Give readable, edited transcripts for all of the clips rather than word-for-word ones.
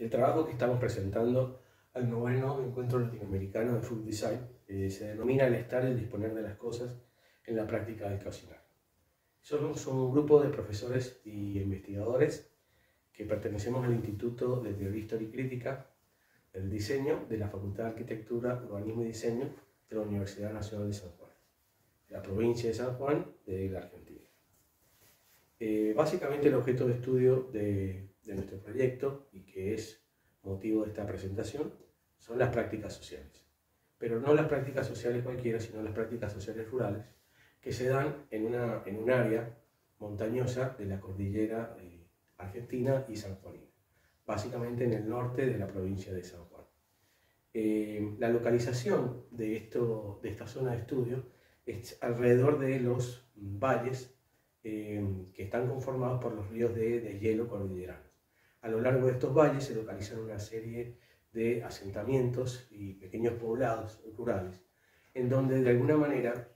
El trabajo que estamos presentando al noveno Encuentro Latinoamericano de Food Design se denomina el estar y el disponer de las cosas en la práctica del cocinar. Somos un grupo de profesores y investigadores que pertenecemos al Instituto de Teoría, Historia y Crítica del Diseño de la Facultad de Arquitectura, Urbanismo y Diseño de la Universidad Nacional de San Juan, de la provincia de San Juan de la Argentina. Básicamente el objeto de estudio de nuestro proyecto, y que es motivo de esta presentación, son las prácticas sociales. Pero no las prácticas sociales cualquiera, sino las prácticas sociales rurales, que se dan en un área montañosa de la cordillera argentina y sanjuanina, básicamente en el norte de la provincia de San Juan. La localización de esta zona de estudio es alrededor de los valles que están conformados por los ríos de hielo cordilleranos. A lo largo de estos valles se localizan una serie de asentamientos y pequeños poblados rurales, en donde de alguna manera,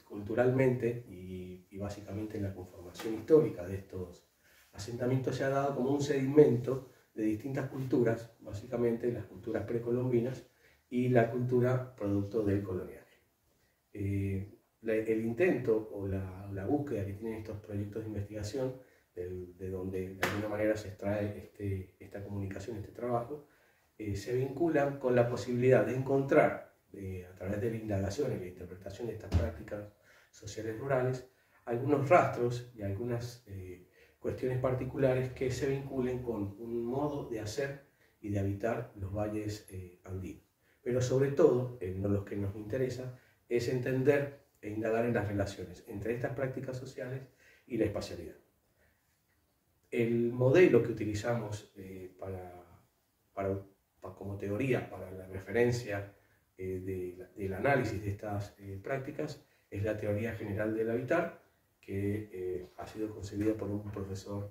culturalmente y básicamente en la conformación histórica de estos asentamientos, se ha dado como un sedimento de distintas culturas, básicamente las culturas precolombinas y la cultura producto del coloniaje. El intento o la búsqueda que tienen estos proyectos de investigación, de donde de alguna manera se extrae esta comunicación, este trabajo, se vinculan con la posibilidad de encontrar, a través de la indagación y la interpretación de estas prácticas sociales rurales, algunos rastros y algunas cuestiones particulares que se vinculen con un modo de hacer y de habitar los valles andinos. Pero sobre todo, lo que nos interesa es entender e indagar en las relaciones entre estas prácticas sociales y la espacialidad. El modelo que utilizamos como teoría para la referencia del análisis de estas prácticas es la teoría general del habitar, que ha sido concebida por un profesor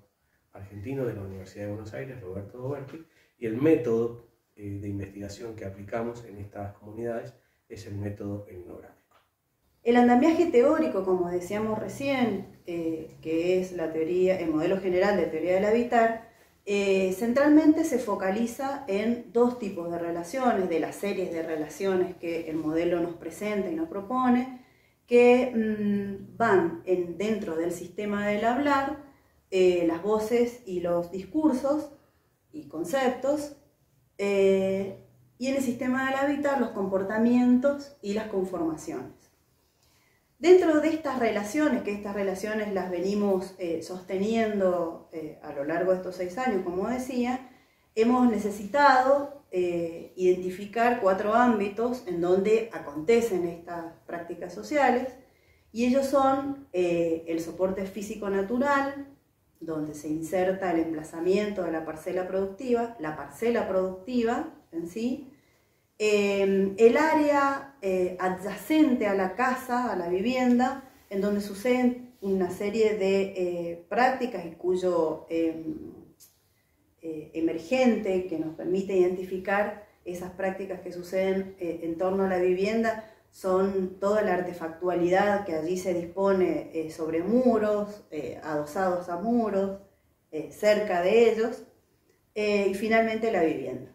argentino de la Universidad de Buenos Aires, Roberto Doberti, y el método de investigación que aplicamos en estas comunidades es el método etnográfico. El andamiaje teórico, como decíamos recién, que es la teoría, el modelo general de teoría del habitar, centralmente se focaliza en dos tipos de relaciones, de las series de relaciones que el modelo nos presenta y nos propone, que van dentro del sistema del hablar, las voces y los discursos y conceptos, y en el sistema del habitar los comportamientos y las conformaciones. Dentro de estas relaciones, que estas relaciones las venimos sosteniendo a lo largo de estos 6 años, como decía, hemos necesitado identificar 4 ámbitos en donde acontecen estas prácticas sociales, y ellos son el soporte físico natural, donde se inserta el emplazamiento de la parcela productiva en sí, el área adyacente a la casa, a la vivienda, en donde suceden una serie de prácticas y cuyo emergente que nos permite identificar esas prácticas que suceden en torno a la vivienda son toda la artefactualidad que allí se dispone sobre muros, adosados a muros, cerca de ellos, y finalmente la vivienda.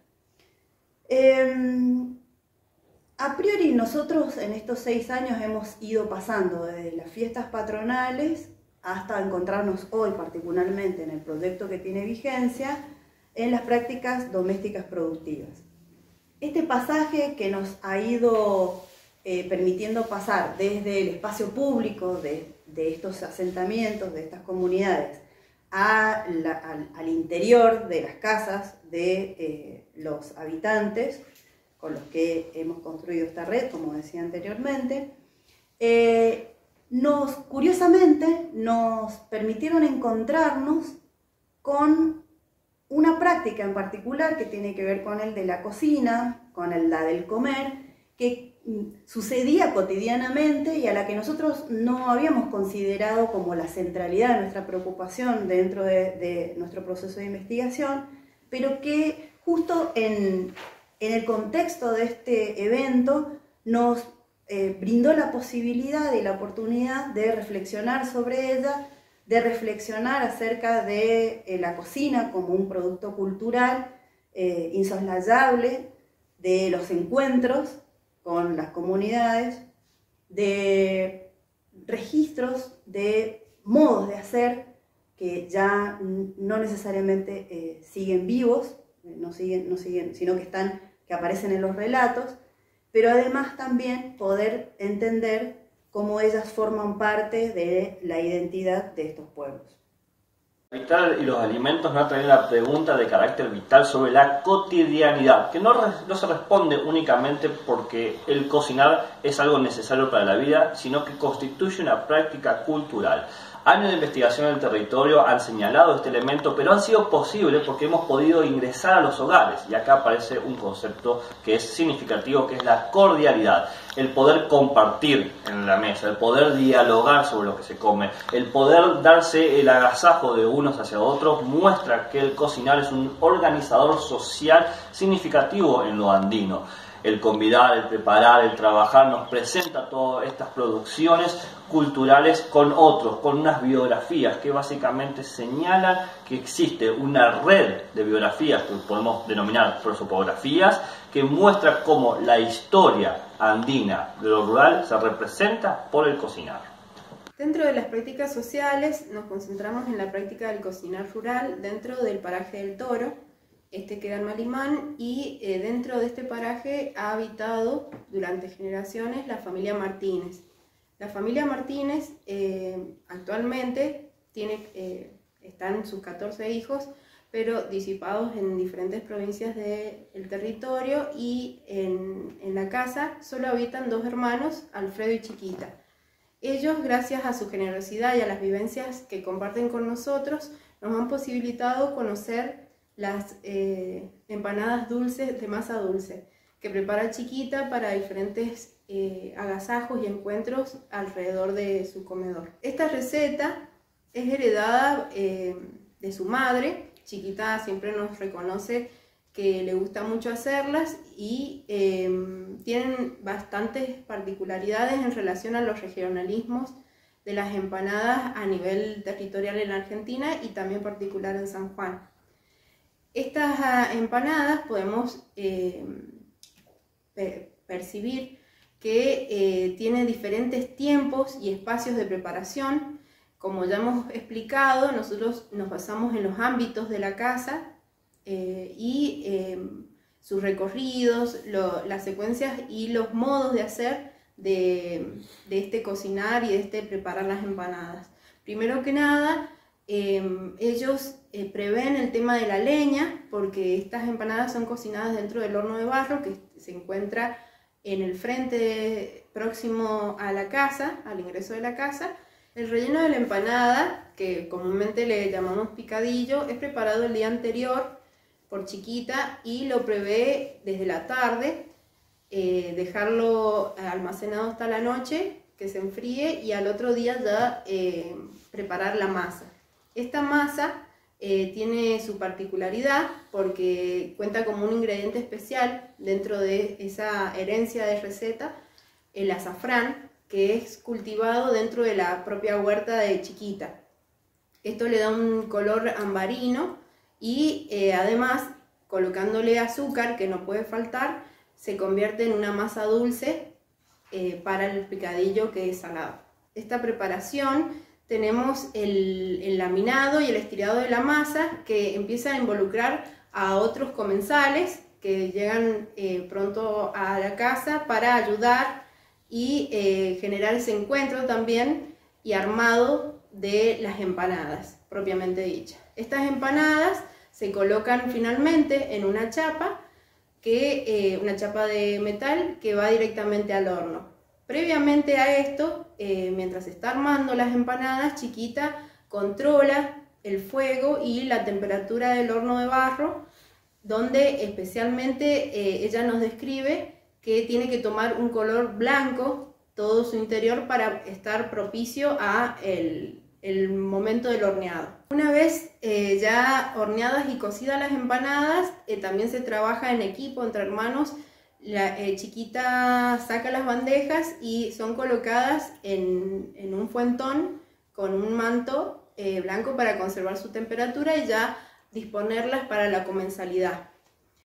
A priori nosotros en estos 6 años hemos ido pasando desde las fiestas patronales hasta encontrarnos hoy particularmente en el proyecto que tiene vigencia en las prácticas domésticas productivas. Este pasaje que nos ha ido permitiendo pasar desde el espacio público de estos asentamientos, de estas comunidades, al interior de las casas de los habitantes con los que hemos construido esta red, como decía anteriormente, curiosamente nos permitieron encontrarnos con una práctica en particular que tiene que ver con el de la cocina, con la del comer, que sucedía cotidianamente y a la que nosotros no habíamos considerado como la centralidad de nuestra preocupación dentro de nuestro proceso de investigación, pero que justo en el contexto de este evento nos brindó la posibilidad y la oportunidad de reflexionar sobre ella, de reflexionar acerca de la cocina como un producto cultural insoslayable de los encuentros con las comunidades, de registros de modos de hacer que ya no necesariamente siguen vivos, no siguen, sino que aparecen en los relatos, pero además también poder entender cómo ellas forman parte de la identidad de estos pueblos. Vital y los alimentos nos traen la pregunta de carácter vital sobre la cotidianidad, que no se responde únicamente porque el cocinar es algo necesario para la vida, sino que constituye una práctica cultural. Años de investigación en el territorio han señalado este elemento, pero han sido posibles porque hemos podido ingresar a los hogares. Y acá aparece un concepto que es significativo, que es la cordialidad. El poder compartir en la mesa, el poder dialogar sobre lo que se come, el poder darse el agasajo de unos hacia otros, muestra que el cocinar es un organizador social significativo en lo andino. El convidar, el preparar, el trabajar nos presenta todas estas producciones culturales con otros, con unas biografías que básicamente señalan que existe una red de biografías que podemos denominar prosopografías, que muestra cómo la historia andina de lo rural se representa por el cocinar. Dentro de las prácticas sociales nos concentramos en la práctica del cocinar rural dentro del paraje del Toro. Este queda en Malimán y dentro de este paraje ha habitado durante generaciones la familia Martínez. La familia Martínez actualmente están sus 14 hijos, pero disipados en diferentes provincias del territorio, y en la casa solo habitan 2 hermanos, Alfredo y Chiquita. Ellos, gracias a su generosidad y a las vivencias que comparten con nosotros, nos han posibilitado conocer las empanadas dulces de masa dulce que prepara Chiquita para diferentes agasajos y encuentros alrededor de su comedor. Esta receta es heredada de su madre. Chiquita siempre nos reconoce que le gusta mucho hacerlas y tienen bastantes particularidades en relación a los regionalismos de las empanadas a nivel territorial en Argentina y también particular en San Juan. Estas empanadas podemos percibir que tienen diferentes tiempos y espacios de preparación. Como ya hemos explicado, nosotros nos basamos en los ámbitos de la casa y sus recorridos, las secuencias y los modos de hacer de este cocinar y de este preparar las empanadas. Primero que nada, ellos prevén el tema de la leña, porque estas empanadas son cocinadas dentro del horno de barro que se encuentra en el frente próximo a la casa, al ingreso de la casa. El relleno de la empanada, que comúnmente le llamamos picadillo, es preparado el día anterior por Chiquita y lo prevé desde la tarde, dejarlo almacenado hasta la noche, que se enfríe, y al otro día ya preparar la masa. Esta masa tiene su particularidad porque cuenta como un ingrediente especial dentro de esa herencia de receta, el azafrán, que es cultivado dentro de la propia huerta de Chiquita. Esto le da un color ambarino y además, colocándole azúcar, que no puede faltar, se convierte en una masa dulce para el picadillo, que es salado. Esta preparación tenemos el laminado y el estirado de la masa, que empieza a involucrar a otros comensales que llegan pronto a la casa para ayudar y generar ese encuentro también y armado de las empanadas propiamente dichas. Estas empanadas se colocan finalmente en una chapa, una chapa de metal que va directamente al horno. Previamente a esto, mientras se está armando las empanadas, Chiquita controla el fuego y la temperatura del horno de barro, donde especialmente ella nos describe que tiene que tomar un color blanco todo su interior para estar propicio a el momento del horneado. Una vez ya horneadas y cocidas las empanadas, también se trabaja en equipo entre hermanos. Chiquita saca las bandejas y son colocadas en un fuentón con un manto blanco para conservar su temperatura y ya disponerlas para la comensalidad.